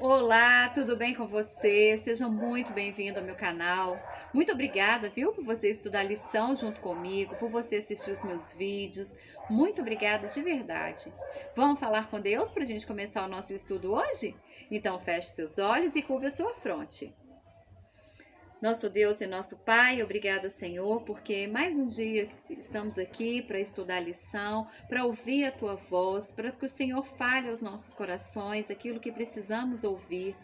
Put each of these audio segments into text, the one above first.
Olá, tudo bem com você? Seja muito bem-vindo ao meu canal. Muito obrigada, viu, por você estudar a lição junto comigo, por você assistir os meus vídeos. Muito obrigada de verdade. Vamos falar com Deus para a gente começar o nosso estudo hoje? Então feche seus olhos e curva a sua fronte. Nosso Deus e nosso Pai, obrigada, Senhor, porque mais um dia estamos aqui para estudar a lição, para ouvir a Tua voz, para que o Senhor fale aos nossos corações aquilo que precisamos ouvir.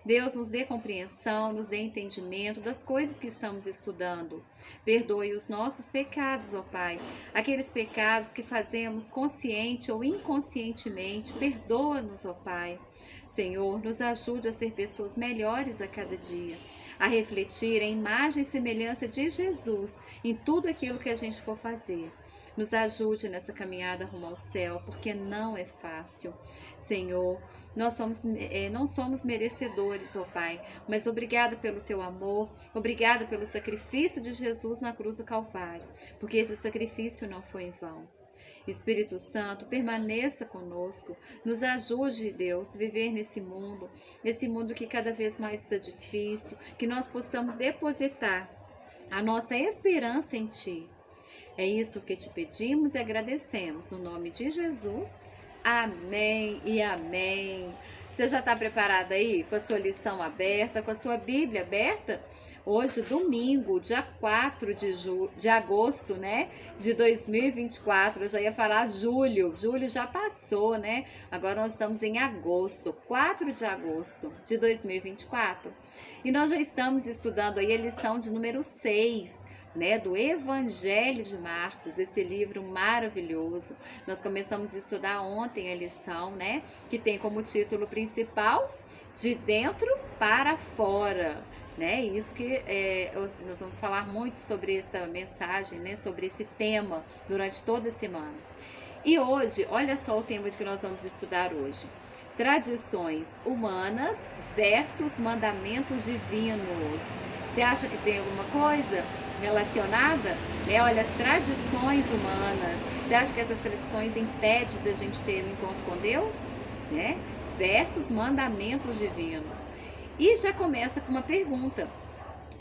Deus, nos dê compreensão, nos dê entendimento das coisas que estamos estudando. Perdoe os nossos pecados, ó Pai, aqueles pecados que fazemos consciente ou inconscientemente. Perdoa-nos, ó Pai. Senhor, nos ajude a ser pessoas melhores a cada dia, a refletir a imagem e semelhança de Jesus em tudo aquilo que a gente for fazer. Nos ajude nessa caminhada rumo ao céu, porque não é fácil. Senhor, nós não somos merecedores, ó Pai, mas obrigada pelo Teu amor, obrigada pelo sacrifício de Jesus na cruz do Calvário, porque esse sacrifício não foi em vão. Espírito Santo, permaneça conosco, nos ajude, Deus, a viver nesse mundo que cada vez mais está difícil, que nós possamos depositar a nossa esperança em Ti. É isso que te pedimos e agradecemos, no nome de Jesus. Amém e amém. Você já está preparado aí com a sua lição aberta, com a sua Bíblia aberta? Hoje, domingo, dia 4 de agosto, né, de 2024, eu já ia falar julho já passou, né, agora nós estamos em agosto, 4 de agosto de 2024, e nós já estamos estudando aí a lição de número 6, né, do Evangelho de Marcos, esse livro maravilhoso. Nós começamos a estudar ontem a lição, né, que tem como título principal De Dentro para Fora, né? Isso que nós vamos falar muito sobre essa mensagem, né, sobre esse tema durante toda a semana. E hoje, olha só o tema que nós vamos estudar hoje: tradições humanas versus mandamentos divinos. Você acha que tem alguma coisa relacionada? Né? Olha, as tradições humanas. Você acha que essas tradições impedem da gente ter um encontro com Deus? Né? Versus mandamentos divinos. E já começa com uma pergunta.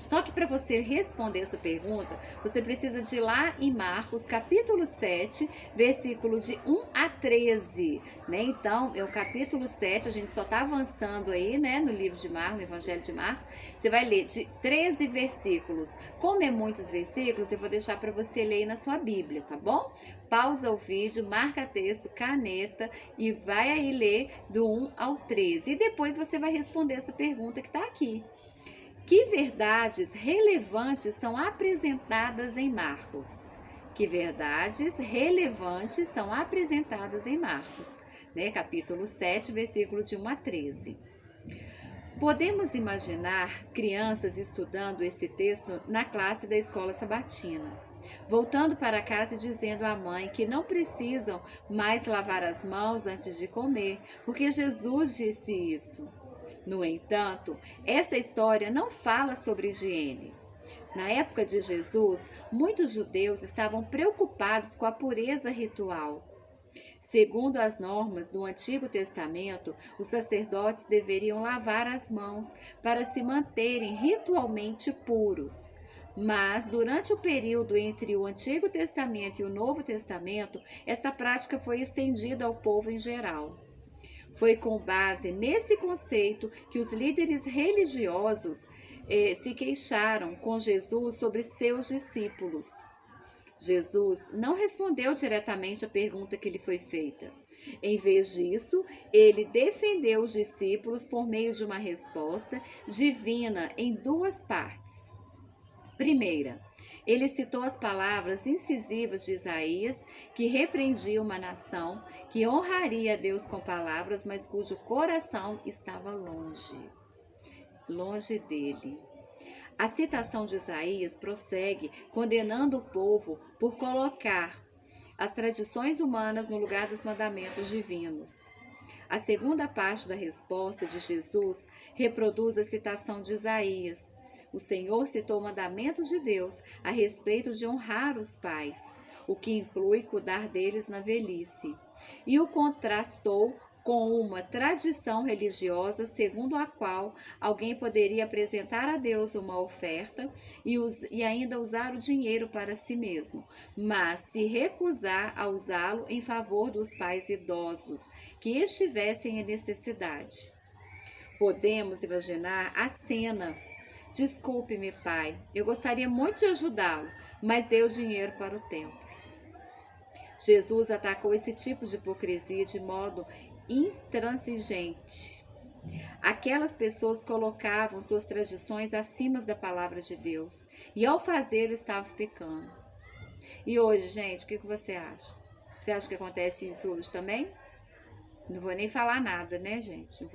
Só que para você responder essa pergunta, você precisa de ir lá em Marcos, capítulo 7, versículo de 1 a 13, né? Então, é o capítulo 7, a gente só está avançando aí, né, no livro de Marcos, no Evangelho de Marcos. Você vai ler de 13 versículos. Como é muitos versículos, eu vou deixar para você ler aí na sua Bíblia, tá bom? Pausa o vídeo, marca texto, caneta e vai aí ler do 1 ao 13. E depois você vai responder essa pergunta que está aqui. Que verdades relevantes são apresentadas em Marcos? Que verdades relevantes são apresentadas em Marcos? Né? Capítulo 7, versículo de 1 a 13. Podemos imaginar crianças estudando esse texto na classe da escola sabatina, voltando para casa e dizendo à mãe que não precisam mais lavar as mãos antes de comer, porque Jesus disse isso. No entanto, essa história não fala sobre higiene. Na época de Jesus, muitos judeus estavam preocupados com a pureza ritual. Segundo as normas do Antigo Testamento, os sacerdotes deveriam lavar as mãos para se manterem ritualmente puros. Mas, durante o período entre o Antigo Testamento e o Novo Testamento, essa prática foi estendida ao povo em geral. Foi com base nesse conceito que os líderes religiosos se queixaram com Jesus sobre seus discípulos. Jesus não respondeu diretamente à pergunta que lhe foi feita. Em vez disso, ele defendeu os discípulos por meio de uma resposta divina em duas partes. Primeira, ele citou as palavras incisivas de Isaías, que repreendia uma nação que honraria a Deus com palavras, mas cujo coração estava longe dele. A citação de Isaías prossegue condenando o povo por colocar as tradições humanas no lugar dos mandamentos divinos. A segunda parte da resposta de Jesus reproduz a citação de Isaías. O Senhor citou mandamentos de Deus a respeito de honrar os pais, o que inclui cuidar deles na velhice, e o contrastou com uma tradição religiosa segundo a qual alguém poderia apresentar a Deus uma oferta e ainda usar o dinheiro para si mesmo, mas se recusar a usá-lo em favor dos pais idosos que estivessem em necessidade. Podemos imaginar a cena. Desculpe-me, pai, eu gostaria muito de ajudá-lo, mas dê o dinheiro para o templo. Jesus atacou esse tipo de hipocrisia de modo intransigente. Aquelas pessoas colocavam suas tradições acima da palavra de Deus e ao fazê-lo estavam pecando. E hoje, gente, o que você acha? Você acha que acontece isso hoje também? Não vou nem falar nada, né, gente?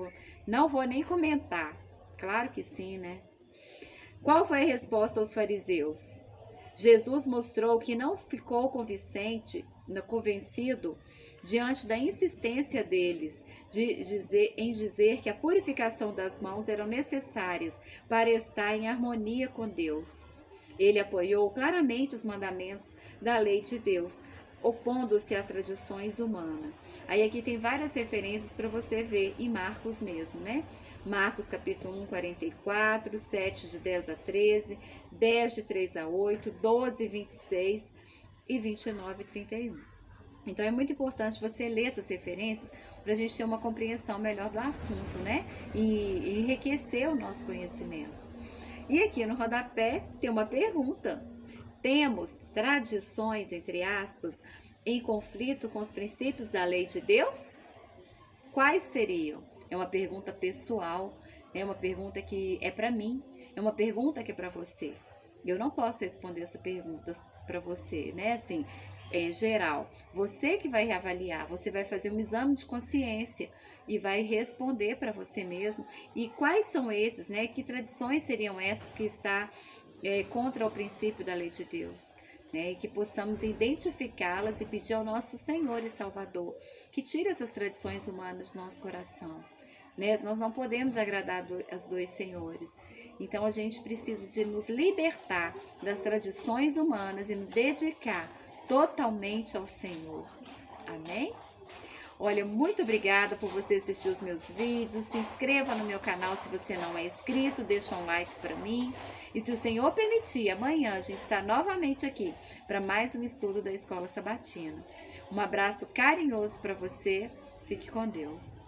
Não vou nem comentar. Claro que sim, né? Qual foi a resposta aos fariseus? Jesus mostrou que não ficou convencido diante da insistência deles em dizer que a purificação das mãos eram necessárias para estar em harmonia com Deus. Ele apoiou claramente os mandamentos da lei de Deus, opondo-se a tradições humanas. Aí aqui tem várias referências para você ver em Marcos mesmo, né? Marcos capítulo 1, 44, 7 de 10 a 13, 10 de 3 a 8, 12, 26 e 29 e 31. Então é muito importante você ler essas referências para a gente ter uma compreensão melhor do assunto, né? E enriquecer o nosso conhecimento. E aqui no rodapé tem uma pergunta. Temos tradições, entre aspas, em conflito com os princípios da lei de Deus? Quais seriam? É uma pergunta pessoal, é uma pergunta que é para mim, é uma pergunta que é para você. Eu não posso responder essa pergunta para você, né? Assim, geral. Você que vai reavaliar, você vai fazer um exame de consciência e vai responder para você mesmo. E quais são esses, né? Que tradições seriam essas que está contra o princípio da lei de Deus, né? E que possamos identificá-las e pedir ao nosso Senhor e Salvador que tire essas tradições humanas do nosso coração, né? Nós não podemos agradar aos dois senhores, então a gente precisa de nos libertar das tradições humanas e nos dedicar totalmente ao Senhor. Amém? Olha, muito obrigada por você assistir os meus vídeos. Se inscreva no meu canal se você não é inscrito, deixa um like para mim. E se o Senhor permitir, amanhã a gente está novamente aqui para mais um estudo da Escola Sabatina. Um abraço carinhoso para você. Fique com Deus.